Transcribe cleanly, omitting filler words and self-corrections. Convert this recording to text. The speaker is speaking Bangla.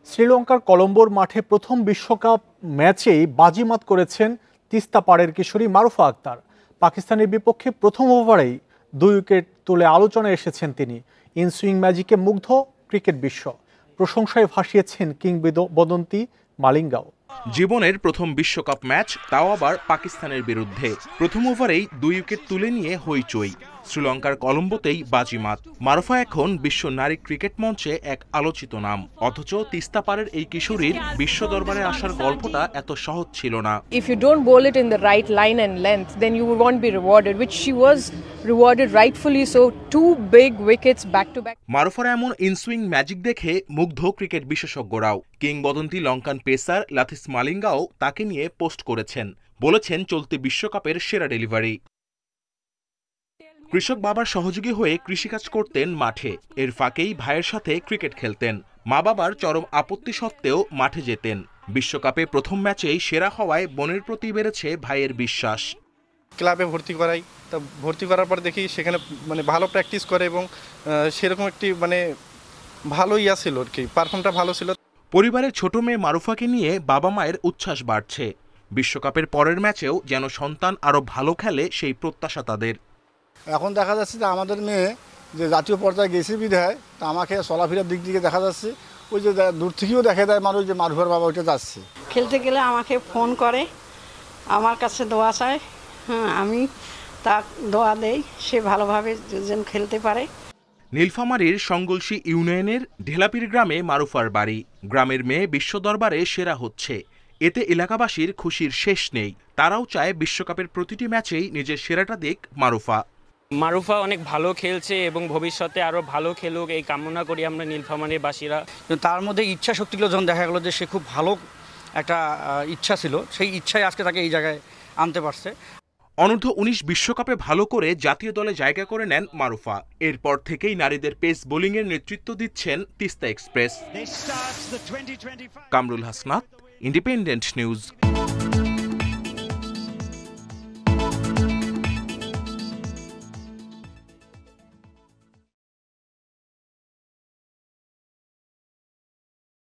শ্রীলঙ্কার কলম্বোর মাঠে প্রথম বিশ্বকাপ ম্যাচেই বাজিমাত করেছেন তিস্তা পাড়ের কিশোরী মারুফা আক্তার। পাকিস্তানের বিপক্ষে প্রথম ওভারেই 2 উইকেট তুলে আলোচনায় এসেছেন তিনি। ইনসুইং ম্যাজিকে মুগ্ধ ক্রিকেট বিশ্ব, প্রশংসায় ভাসিয়েছেন কিংবদন্তি মালিঙ্গাও। জীবনের প্রথম বিশ্বকাপ ম্যাচ, তাও আবার পাকিস্তানের বিরুদ্ধে। প্রথম ওভারেই 2 উইকেট তুলে নিয়ে হইচই। শ্রীলঙ্কার কলম্বোতেই বাজিমাত। মারুফা এখন বিশ্ব নারী ক্রিকেট মঞ্চে এক আলোচিত নাম। অথচ তিস্তা পাড়ের এই কিশোরীর বিশ্ব দরবারে আসার গল্পটা এত সহজ ছিল না। If you don't bowl it in the right line and length, then you won't be rewarded, which she was rewarded rightfully so. 2 big wickets back to back. মারুফার এমন ইনসুইং ম্যাজিক দেখে মুগ্ধ ক্রিকেট বিশেষজ্ঞরাও। কিংবদন্তি লঙ্কান পেসার লাথিস মালিঙ্গাও তাকে নিয়ে পোস্ট করেছেন, বলেছেন চলতি বিশ্বকাপের সেরা ডেলিভারি। কৃষক বাবার সহযোগী হয়ে কৃষিকাজ করতেন মাঠে, এর ফাঁকেই ভাইয়ের সাথে ক্রিকেট খেলতেন। মা বাবার চরম আপত্তি সত্ত্বেও মাঠে যেতেন। বিশ্বকাপে প্রথম ম্যাচেই সেরা হওয়ায় বোনের প্রতি বেড়েছে ভাইয়ের বিশ্বাস। ক্লাবে ভর্তি করাই, তা ভর্তি করার পর দেখি সেখানে ভালো প্র্যাকটিস করে এবং সেরকম একটি ভালো ছিল আর কি, পারফর্মটা ভালো ছিল। পরিবারের ছোট মেয়ে মারুফাকে নিয়ে বাবা মায়ের উচ্ছ্বাস বাড়ছে। বিশ্বকাপের পরের ম্যাচেও যেন সন্তান আরো ভালো খেলে সেই প্রত্যাশা তাদের। এখন দেখা যাচ্ছে যে আমাদের মেয়ে যে জাতীয় পর্যায়ে গেছে বিধায় তা আমাকে চলাফেরার দিক থেকে দেখা যাচ্ছে ওই যে দূর থেকেও দেখা যায় মানুষ যে মারুফার বাবা ওইটা যাচ্ছে। খেলতে গেলে আমাকে ফোন করে, আমার কাছে দোয়া চায়, আমি তা দোয়া দেই সে ভালোভাবে যেন খেলতে পারে। নীলফামারীর সঙ্গলসী ইউনিয়নের ঢেলাপির গ্রামে মারুফার বাড়ি। গ্রামের মেয়ে বিশ্ব দরবারে সেরা হচ্ছে, এতে এলাকাবাসীর খুশির শেষ নেই। তারাও চায় বিশ্বকাপের প্রতিটি ম্যাচেই নিজের সেরাটা দিক মারুফা। মারুফা অনেক ভালো খেলছে এবং ভবিষ্যতে আরো ভালো খেলুক এই কামনা করি আমরা নীলফামারীর বাসীরা। তার মধ্যে ইচ্ছা শক্তিগুলো যখন দেখা গেল যে সে খুব ভালো একটা ইচ্ছা ছিল, সেই ইচ্ছাই আজকে তাকে এই জায়গায় আনতে পারছে। অনূর্ধ্ব 19 বিশ্বকাপে ভালো করে জাতীয় দলে জায়গা করে নেন মারুফা। এরপর থেকেই নারীদের পেস বোলিংয়ের নেতৃত্ব দিচ্ছেন Teesta express. Kamrul Hasnat, independent news.